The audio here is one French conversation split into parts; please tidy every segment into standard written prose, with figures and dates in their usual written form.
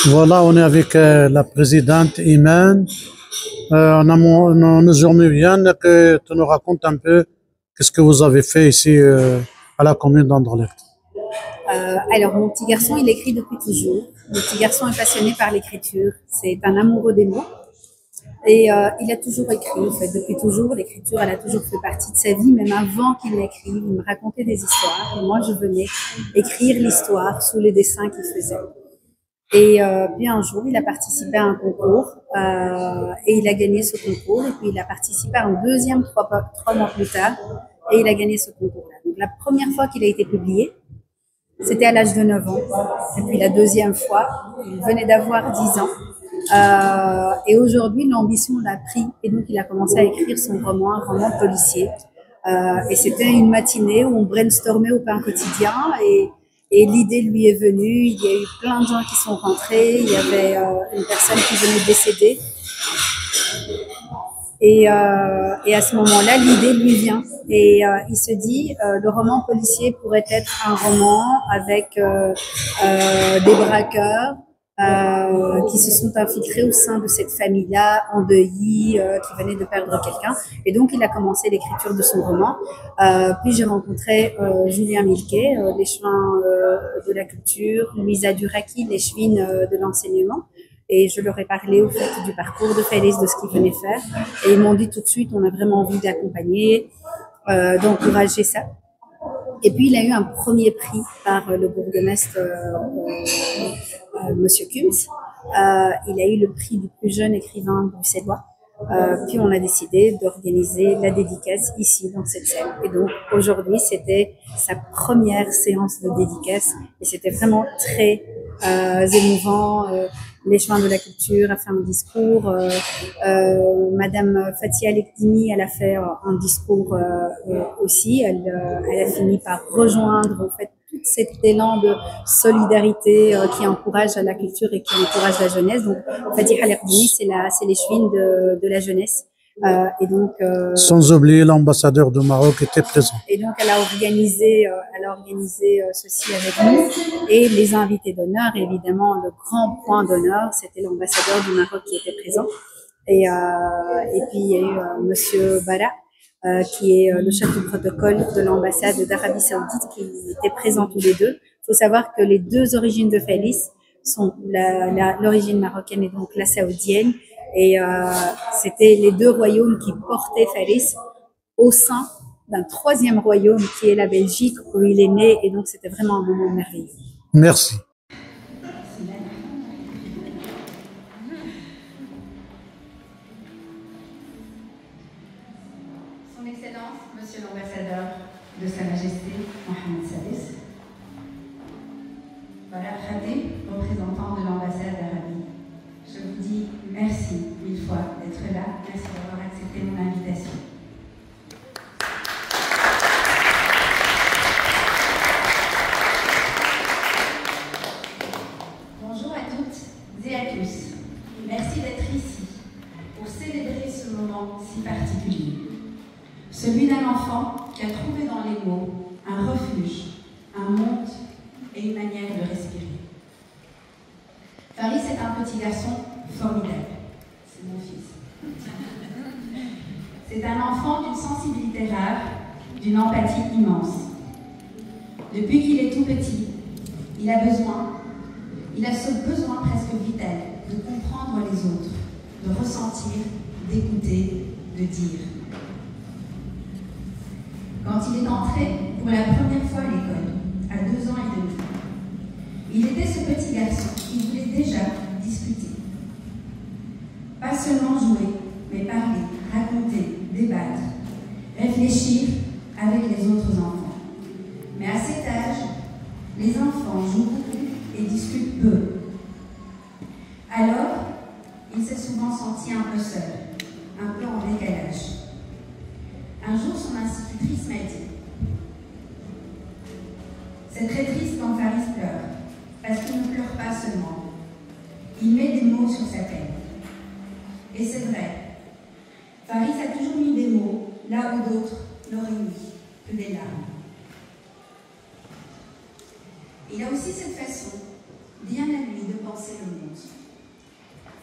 Voilà, on est avec la présidente Iman. Nous aimerions bien que tu nous racontes un peu qu'est-ce que vous avez fait ici à la commune d'Anderlecht. Alors, mon petit garçon, il écrit depuis toujours. Mon petit garçon est passionné par l'écriture. C'est un amoureux des mots. Et il a toujours écrit, en fait, depuis toujours. L'écriture, elle a toujours fait partie de sa vie, même avant qu'il n'écrive. Il me racontait des histoires. Et moi, je venais écrire l'histoire sous les dessins qu'il faisait. Et puis un jour, il a participé à un concours et il a gagné ce concours. Et puis il a participé à un deuxième 3 mois plus tard et il a gagné ce concours-là. Donc la première fois qu'il a été publié, c'était à l'âge de 9 ans. Et puis la deuxième fois, il venait d'avoir 10 ans. Et aujourd'hui, l'ambition l'a pris. Et donc, il a commencé à écrire son roman, un roman policier. Et c'était une matinée où on brainstormait au pain quotidien. Et l'idée lui est venue. Il y a eu plein de gens qui sont rentrés. Il y avait une personne qui venait de décéder. Et à ce moment-là, l'idée lui vient. Et il se dit, le roman policier pourrait être un roman avec des braqueurs qui se sont infiltrés au sein de cette famille-là, endeuillée, qui venait de perdre quelqu'un. Et donc, il a commencé l'écriture de son roman. Puis j'ai rencontré Julien Milquet, l'échevin de la culture, Lisa Duraki, l'échevine de l'enseignement. Et je leur ai parlé au fait du parcours de Félix, de ce qu'il venait faire. Et ils m'ont dit tout de suite, on a vraiment envie d'accompagner, d'encourager ça. Et puis, il a eu un premier prix par le bourgmestre, Monsieur Kums. Il a eu le prix du plus jeune écrivain bruxellois. Puis, on a décidé d'organiser la dédicace ici, dans cette salle. Et donc, aujourd'hui, c'était sa première séance de dédicace. Et c'était vraiment très émouvant. L'échevin de la culture a fait un discours. Madame Fatia Lekdimi, elle a fait un discours aussi. Elle a fini par rejoindre en fait tout cet élan de solidarité qui encourage la culture et qui encourage la jeunesse. Donc Fatia Lekdimi, c'est l'échevine de la jeunesse. Et donc, sans oublier l'ambassadeur du Maroc qui était présent. Et donc, elle a organisé ceci avec nous. Et les invités d'honneur, évidemment, le grand point d'honneur, c'était l'ambassadeur du Maroc qui était présent. Et puis, il y a eu Monsieur Bara, qui est le chef du protocole de l'ambassade d'Arabie Saoudite, qui étaient présents tous les deux. Il faut savoir que les deux origines de Félix sont l'origine marocaine et donc la saoudienne. Et c'était les deux royaumes qui portaient Félix au sein d'un troisième royaume qui est la Belgique où il est né. Et donc, c'était vraiment un moment merveilleux. Merci. Son Excellence, Monsieur l'ambassadeur de Sa Majesté Mohamed Sadis, Bara Khadi, représentant de l'ambassade d'Arabie, je vous dis merci mille fois d'être là, merci d'avoir accepté mon invitation. Bonjour à toutes et à tous, merci d'être ici pour célébrer ce moment si particulier. Celui d'un enfant qui a trouvé dans les mots un refuge, un monde et une manière de respirer. Faris est un petit garçon formidable. C'est mon fils. C'est un enfant d'une sensibilité rare, d'une empathie immense. Depuis qu'il est tout petit, il a ce besoin presque vital de comprendre les autres, de ressentir, d'écouter, de dire. Quand il est entré pour la première fois à l'école, à 2 ans et demi, il était ce petit garçon qui voulait déjà discuter. Pas seulement jouer, mais parler, raconter, débattre, réfléchir avec les autres enfants. Mais à cet âge, les enfants jouent beaucoup et discutent peu. Alors, il s'est souvent senti un peu seul, un peu en décalage. Un jour, son institutrice m'a dit « C'est très triste quand Faris pleure, parce qu'il ne pleure pas seulement. Il met des mots sur sa peine. » Et c'est vrai. Faris a toujours mis des mots là où d'autres n'auraient mis que des larmes. Il a aussi cette façon, bien à lui, de penser le monde.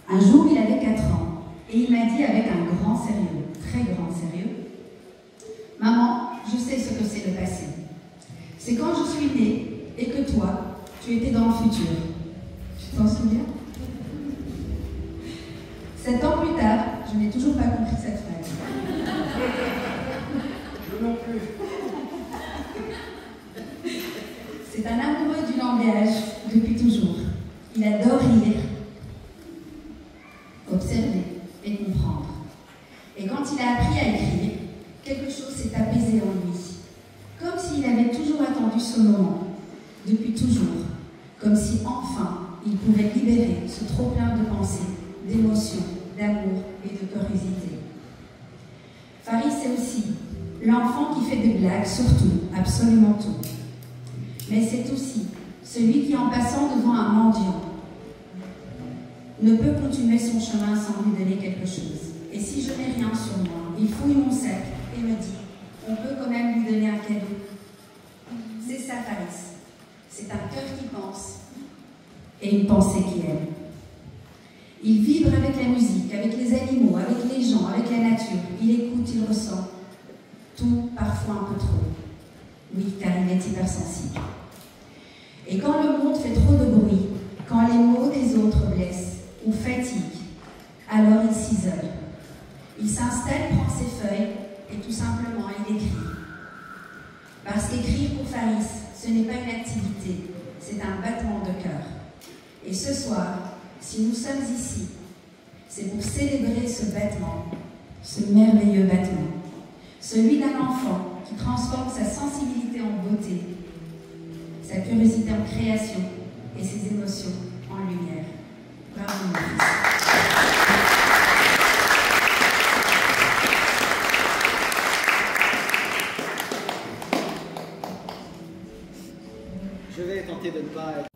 Un jour, il avait 4 ans et il m'a dit avec un grand sérieux, très grand sérieux, « Maman, je sais ce que c'est le passé. C'est quand je suis née et que toi, tu étais dans le futur. Tu t'en souviens ?» 7 ans plus tard, je n'ai toujours pas compris cette phrase. Je non plus. C'est un amoureux du langage depuis toujours. Il adore lire, observer et comprendre. Et quand il a appris à écrire, quelque chose s'est apaisé en lui. Comme s'il avait toujours attendu ce moment, depuis toujours. Comme si enfin il pouvait libérer ce trop-plein de pensées, d'émotions, d'amour et de curiosité. Faris, c'est aussi l'enfant qui fait des blagues sur tout, absolument tout. Mais c'est aussi celui qui, en passant devant un mendiant, ne peut continuer son chemin sans lui donner quelque chose. Et si je n'ai rien sur moi, il fouille mon sac et me dit, on peut quand même lui donner un cadeau. C'est ça, Faris. C'est un cœur qui pense et une pensée qui aime. Il vibre avec la musique, avec les animaux, avec les gens, avec la nature. Il écoute, il ressent. Tout, parfois un peu trop. Oui, car il est hypersensible. Et quand le monde fait trop de bruit, quand les mots des autres blessent ou fatiguent, alors il s'isole. Il s'installe, prend ses feuilles et tout simplement il écrit. Parce qu'écrire pour Faris, ce n'est pas une activité, c'est un battement de cœur. Et ce soir, si nous sommes ici, c'est pour célébrer ce battement, ce merveilleux battement, celui d'un enfant qui transforme sa sensibilité en beauté, sa curiosité en création et ses émotions en lumière. Bravo, mon fils. Je vais tenter de ne pas être